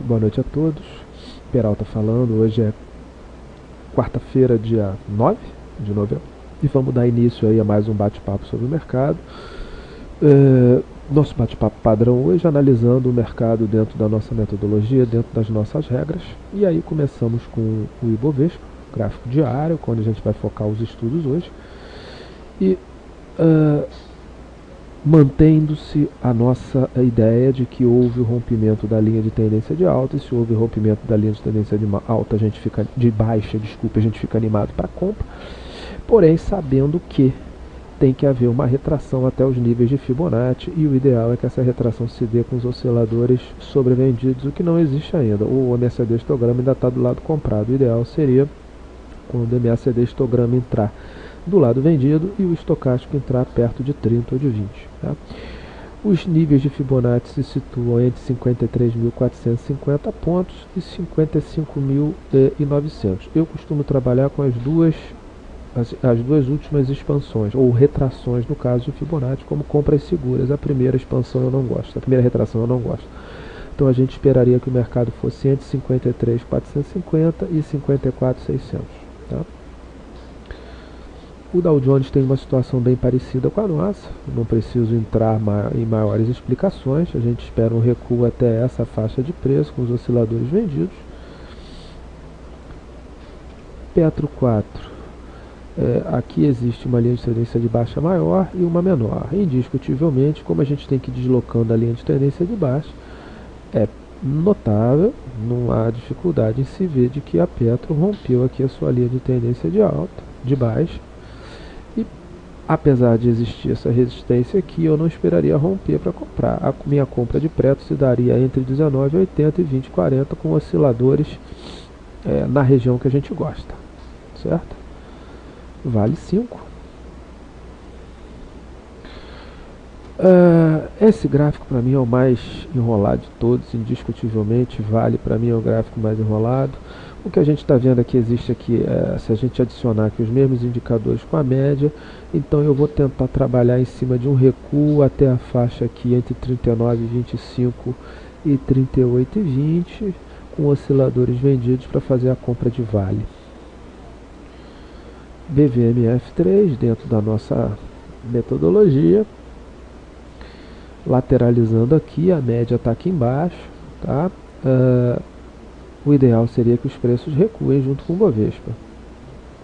Boa noite a todos. Peralta falando. Hoje é quarta-feira, dia 9 de novembro. E vamos dar início aí a mais um bate-papo sobre o mercado. Nosso bate-papo padrão hoje, analisando o mercado dentro da nossa metodologia, dentro das nossas regras. E aí começamos com o Ibovespa, gráfico diário, quando a gente vai focar os estudos hoje. E mantendo-se a nossa ideia de que houve o rompimento da linha de tendência de alta, e se houve o rompimento da linha de tendência de alta, de baixa, a gente fica animado para compra, porém sabendo que tem que haver uma retração até os níveis de Fibonacci, e o ideal é que essa retração se dê com os osciladores sobrevendidos, o que não existe ainda. O MACD histograma ainda está do lado comprado. O ideal seria quando o MACD histograma entrar do lado vendido e o estocástico entrar perto de 30 ou de 20. Tá? Os níveis de Fibonacci se situam entre 53.450 pontos e 55.900. Eu costumo trabalhar com as duas últimas expansões, ou retrações no caso de Fibonacci, como compras seguras. A primeira expansão eu não gosto, a primeira retração eu não gosto. Então a gente esperaria que o mercado fosse entre 53.450 e 54.600. Tá? O Dow Jones tem uma situação bem parecida com a nossa, não preciso entrar em maiores explicações. A gente espera um recuo até essa faixa de preço com os osciladores vendidos. Petro 4, aqui existe uma linha de tendência de baixa maior e uma menor. Indiscutivelmente, como a gente tem que ir deslocando a linha de tendência de baixa, é notável, não há dificuldade em se ver de que a Petro rompeu aqui a sua linha de tendência de baixa. Apesar de existir essa resistência aqui, eu não esperaria romper para comprar. A minha compra de Petro se daria entre 19,80 e 20,40 com osciladores na região que a gente gosta, certo? Vale 5. Esse gráfico para mim é o mais enrolado de todos, indiscutivelmente. Vale para mim é o gráfico mais enrolado. O que a gente está vendo aqui, existe aqui, se a gente adicionar aqui os mesmos indicadores com a média, então eu vou tentar trabalhar em cima de um recuo até a faixa aqui entre 39,25 e 38,20, com osciladores vendidos para fazer a compra de vale. BVMF3, dentro da nossa metodologia, lateralizando aqui, a média está aqui embaixo, tá? O ideal seria que os preços recuem junto com o Bovespa.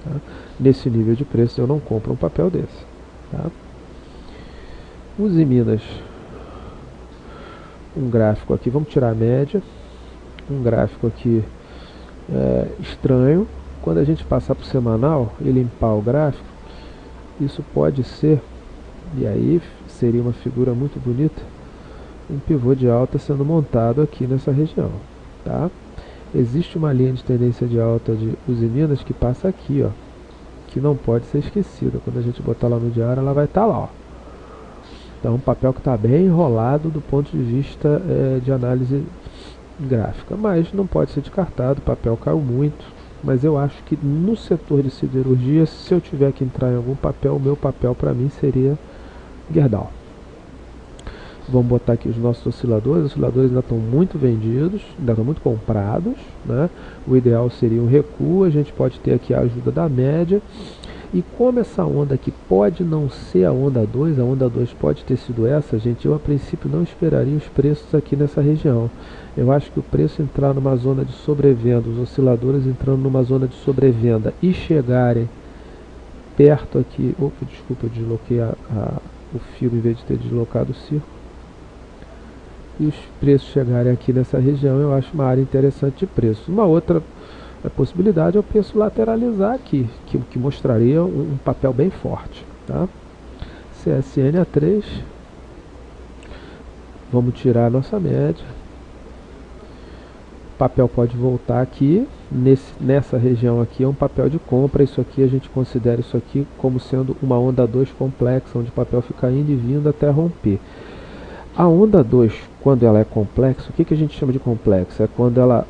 Tá? Nesse nível de preço eu não compro um papel desse. Tá? Os em Minas, um gráfico aqui, vamos tirar a média, um gráfico aqui estranho. Quando a gente passar para o semanal e limpar o gráfico, isso pode ser, e aí seria uma figura muito bonita, um pivô de alta sendo montado aqui nessa região. Tá? Existe uma linha de tendência de alta de Usiminas que passa aqui, ó, que não pode ser esquecida. Quando a gente botar lá no diário, ela vai estar lá, ó. Então, um papel que está bem enrolado do ponto de vista de análise gráfica, mas não pode ser descartado. O papel caiu muito, mas eu acho que no setor de siderurgia, se eu tiver que entrar em algum papel, o meu papel para mim seria Gerdau. Vamos botar aqui os nossos osciladores. Os osciladores ainda estão muito vendidos, ainda estão muito comprados, né? O ideal seria um recuo. A gente pode ter aqui a ajuda da média. E como essa onda aqui pode não ser a onda 2, a onda 2 pode ter sido essa, gente, eu a princípio não esperaria os preços aqui nessa região. Eu acho que o preço entrar numa zona de sobrevenda, os osciladores entrando numa zona de sobrevenda e chegarem perto aqui... Opa, desculpa, eu desloquei o fio em vez de ter deslocado o círculo. E os preços chegarem aqui nessa região, eu acho uma área interessante de preço. Uma outra possibilidade é o preço lateralizar aqui, que mostraria um papel bem forte. Tá? CSN A3, vamos tirar a nossa média. O papel pode voltar aqui, nessa região aqui é um papel de compra. Isso aqui a gente considera isso aqui como sendo uma onda 2 complexa, onde o papel fica indo e vindo até romper. A onda 2, quando ela é complexa, o que a gente chama de complexa? É quando ela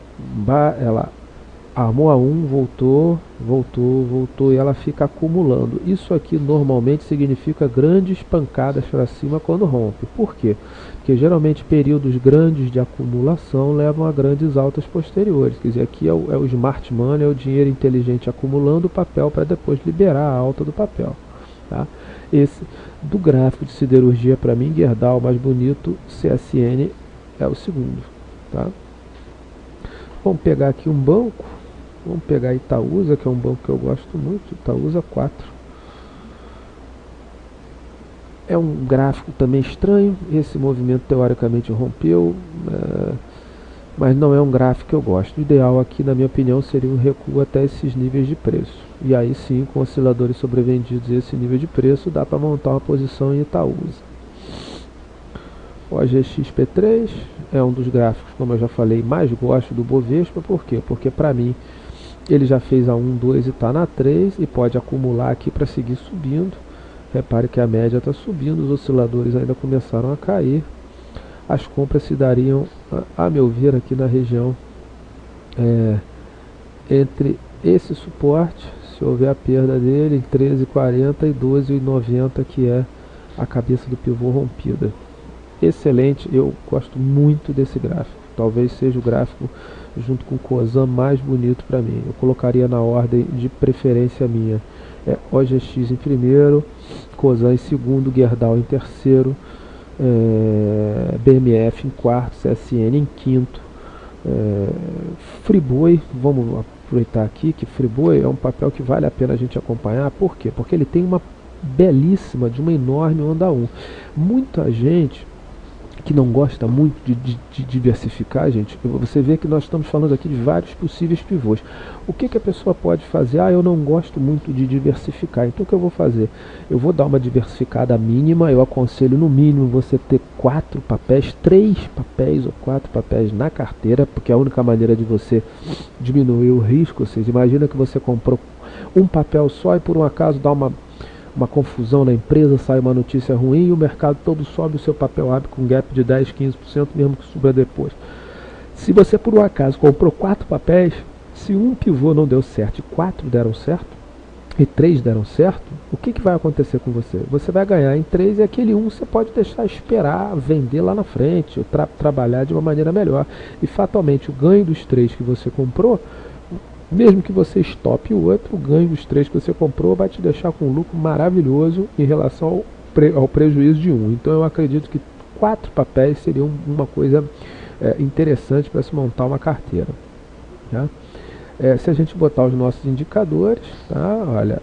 armou a 1, voltou e ela fica acumulando. Isso aqui normalmente significa grandes pancadas para cima quando rompe. Por quê? Porque geralmente períodos grandes de acumulação levam a grandes altas posteriores. Quer dizer, aqui é o smart money, é o dinheiro inteligente acumulando o papel para depois liberar a alta do papel. Tá? Esse do gráfico de siderurgia, para mim, Gerdau mais bonito, CSN é o segundo. Tá? Vamos pegar aqui um banco. Vamos pegar Itaúsa, que é um banco que eu gosto muito, Itaúsa 4. É um gráfico também estranho, esse movimento teoricamente rompeu, mas não é um gráfico que eu gosto. O ideal aqui, na minha opinião, seria um recuo até esses níveis de preço. E aí sim, com osciladores sobrevendidos a esse nível de preço, dá para montar uma posição em Itaúsa. O OGXP3 é um dos gráficos, como eu já falei, mais gosto do Bovespa. Por quê? Porque para mim ele já fez a 1, 2 e está na 3 e pode acumular aqui para seguir subindo. Repare que a média está subindo, os osciladores ainda começaram a cair. As compras se dariam, a meu ver, aqui na região entre esse suporte, se houver a perda dele, em 13,40 e 12,90, que é a cabeça do pivô rompida. Excelente, eu gosto muito desse gráfico. Talvez seja o gráfico, junto com o Cosan, mais bonito para mim. Eu colocaria na ordem de preferência minha. OGX em primeiro, Cosan em segundo, Gerdau em terceiro, BMF em quarto, CSN em quinto, Friboi. Vamos aproveitar aqui que Friboi é um papel que vale a pena a gente acompanhar. Por quê? Porque ele tem uma belíssima, de uma enorme onda 1. Muita gente que não gosta muito de diversificar, gente, você vê que nós estamos falando aqui de vários possíveis pivôs. O que a pessoa pode fazer? Eu não gosto muito de diversificar, então o que eu vou fazer? Eu vou dar uma diversificada mínima. Eu aconselho no mínimo você ter 4 papéis, 3 papéis ou 4 papéis na carteira, porque é a única maneira de você diminuir o risco. Ou seja, imagina que você comprou um papel só e por um acaso dá uma confusão na empresa, sai uma notícia ruim e o mercado todo sobe, o seu papel abre com um gap de 10, 15%, mesmo que suba depois. Se você por um acaso comprou 4 papéis, se um pivô não deu certo e 4 deram certo, e 3 deram certo, o que vai acontecer com você? Você vai ganhar em 3 e aquele 1 você pode deixar esperar, vender lá na frente, ou trabalhar de uma maneira melhor. E fatalmente o ganho dos 3 que você comprou, mesmo que você estope o outro, o ganho dos 3 que você comprou vai te deixar com um lucro maravilhoso em relação ao prejuízo de 1. Então eu acredito que 4 papéis seriam uma coisa interessante para se montar uma carteira. Tá? Se a gente botar os nossos indicadores, tá? Olha,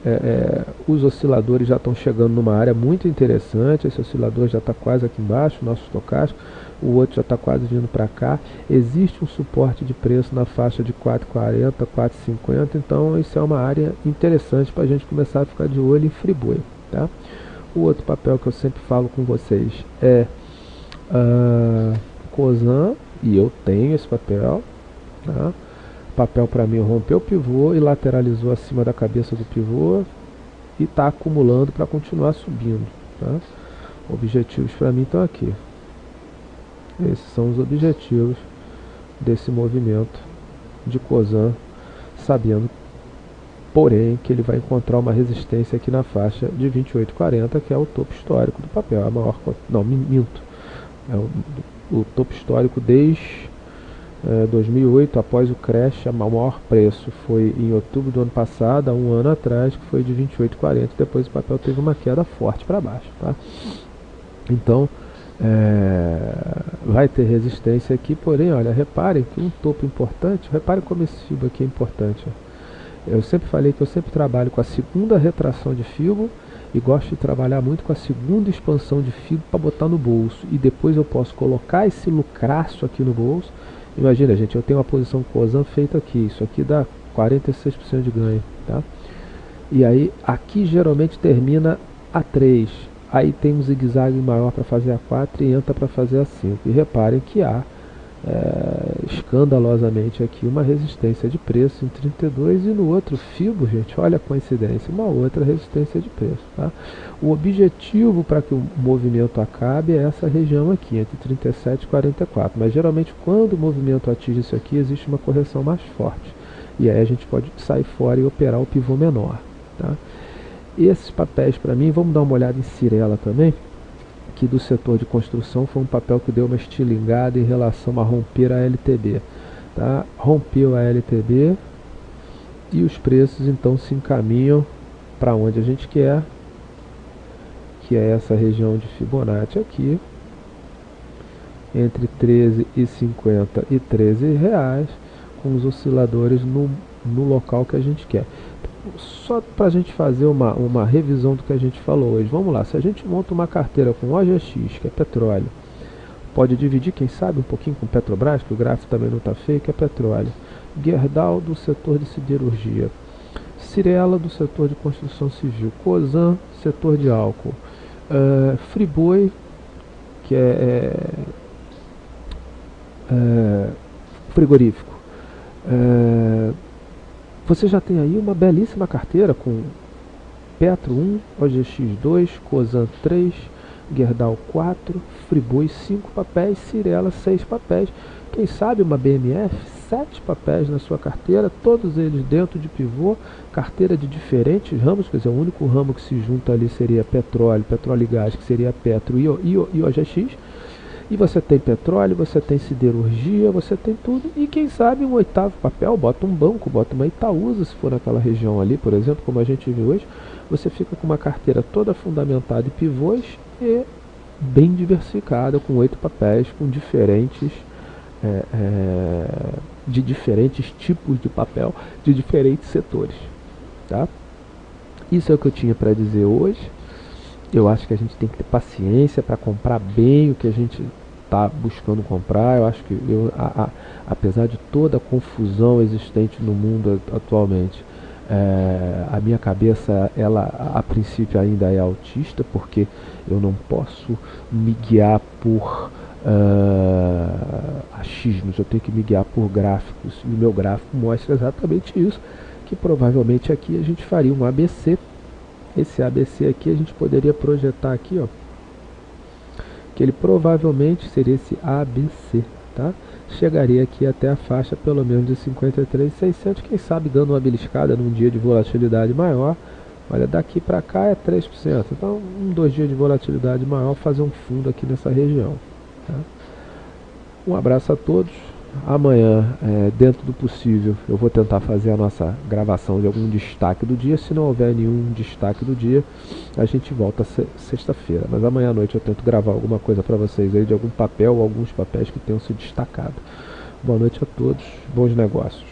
os osciladores já estão chegando numa área muito interessante. Esse oscilador já está quase aqui embaixo, o nosso estocástico. O outro já está quase vindo para cá. Existe um suporte de preço na faixa de 4,40, 4,50. Então isso é uma área interessante para a gente começar a ficar de olho em Friboi. Tá? O outro papel que eu sempre falo com vocês é Cosan, e eu tenho esse papel. Tá? O papel para mim rompeu o pivô e lateralizou acima da cabeça do pivô e está acumulando para continuar subindo. Tá? Objetivos para mim estão aqui. Esses são os objetivos desse movimento de Cosan, sabendo, porém, que ele vai encontrar uma resistência aqui na faixa de 28,40, que é o topo histórico do papel. A maior, não, minto. É o topo histórico desde 2008, após o crash. O maior preço foi em outubro do ano passado, há um ano atrás, que foi de 28,40. Depois o papel teve uma queda forte para baixo. Tá? Então, vai ter resistência aqui, porém, olha, reparem que um topo importante, reparem como esse fibo aqui é importante. Eu sempre falei que eu sempre trabalho com a segunda retração de fibo e gosto de trabalhar muito com a segunda expansão de fibo para botar no bolso, e depois eu posso colocar esse lucraço aqui no bolso. Imagina, gente, eu tenho uma posição Cosan feita aqui, isso aqui dá 46% de ganho, tá? E aí, aqui geralmente termina a 3. Aí tem um zigue-zague maior para fazer a 4 e entra para fazer a 5. E reparem que há, escandalosamente aqui, uma resistência de preço em 32 e no outro fibo, gente, olha a coincidência, uma outra resistência de preço. Tá? O objetivo para que o movimento acabe é essa região aqui, entre 37 e 44. Mas geralmente quando o movimento atinge isso aqui, existe uma correção mais forte. E aí a gente pode sair fora e operar o pivô menor, tá? Esses papéis para mim, vamos dar uma olhada em Cyrela também, que do setor de construção foi um papel que deu uma estilingada em relação a romper a LTB, tá? Rompeu a LTB e os preços então se encaminham para onde a gente quer, que é essa região de Fibonacci aqui, entre 13,50 e 13 reais, com os osciladores no local que a gente quer. Só para a gente fazer uma revisão do que a gente falou hoje. Vamos lá, se a gente monta uma carteira com OGX, que é petróleo, pode dividir, quem sabe, um pouquinho com Petrobras, que o gráfico também não está feio, que é petróleo. Gerdau, do setor de siderurgia. Cyrela, do setor de construção civil. Cosan, setor de álcool. Friboi, que é frigorífico. Você já tem aí uma belíssima carteira com Petro 1, OGX 2, Cosan 3, Gerdau 4, Friboi 5 papéis, Cyrela 6 papéis, quem sabe uma BMF 7 papéis na sua carteira, todos eles dentro de pivô, carteira de diferentes ramos, quer dizer, o único ramo que se junta ali seria petróleo e gás, que seria Petro e OGX. E você tem petróleo, você tem siderurgia, você tem tudo. E quem sabe um oitavo papel, bota um banco, bota uma Itaúsa, se for naquela região ali, por exemplo, como a gente viu hoje. Você fica com uma carteira toda fundamentada em pivôs e bem diversificada, com 8 papéis, com diferentes de diferentes tipos de papel, de diferentes setores, tá? Isso é o que eu tinha para dizer hoje. Eu acho que a gente tem que ter paciência para comprar bem o que a gente está buscando comprar. Eu acho que, apesar de toda a confusão existente no mundo atualmente, a minha cabeça, ela a princípio ainda é autista, porque eu não posso me guiar por achismos, eu tenho que me guiar por gráficos, e o meu gráfico mostra exatamente isso, que provavelmente aqui a gente faria um ABC. Esse ABC aqui a gente poderia projetar aqui, ó, que ele provavelmente seria esse ABC, tá? Chegaria aqui até a faixa pelo menos de 53.600, quem sabe dando uma beliscada num dia de volatilidade maior. Olha, daqui para cá é 3%, então 2 dias de volatilidade maior, fazer um fundo aqui nessa região, tá? Um abraço a todos. Amanhã, dentro do possível, eu vou tentar fazer a nossa gravação de algum destaque do dia. Se não houver nenhum destaque do dia, a gente volta sexta-feira. Mas amanhã à noite eu tento gravar alguma coisa para vocês aí, de algum papel ou alguns papéis que tenham se destacado. Boa noite a todos, bons negócios.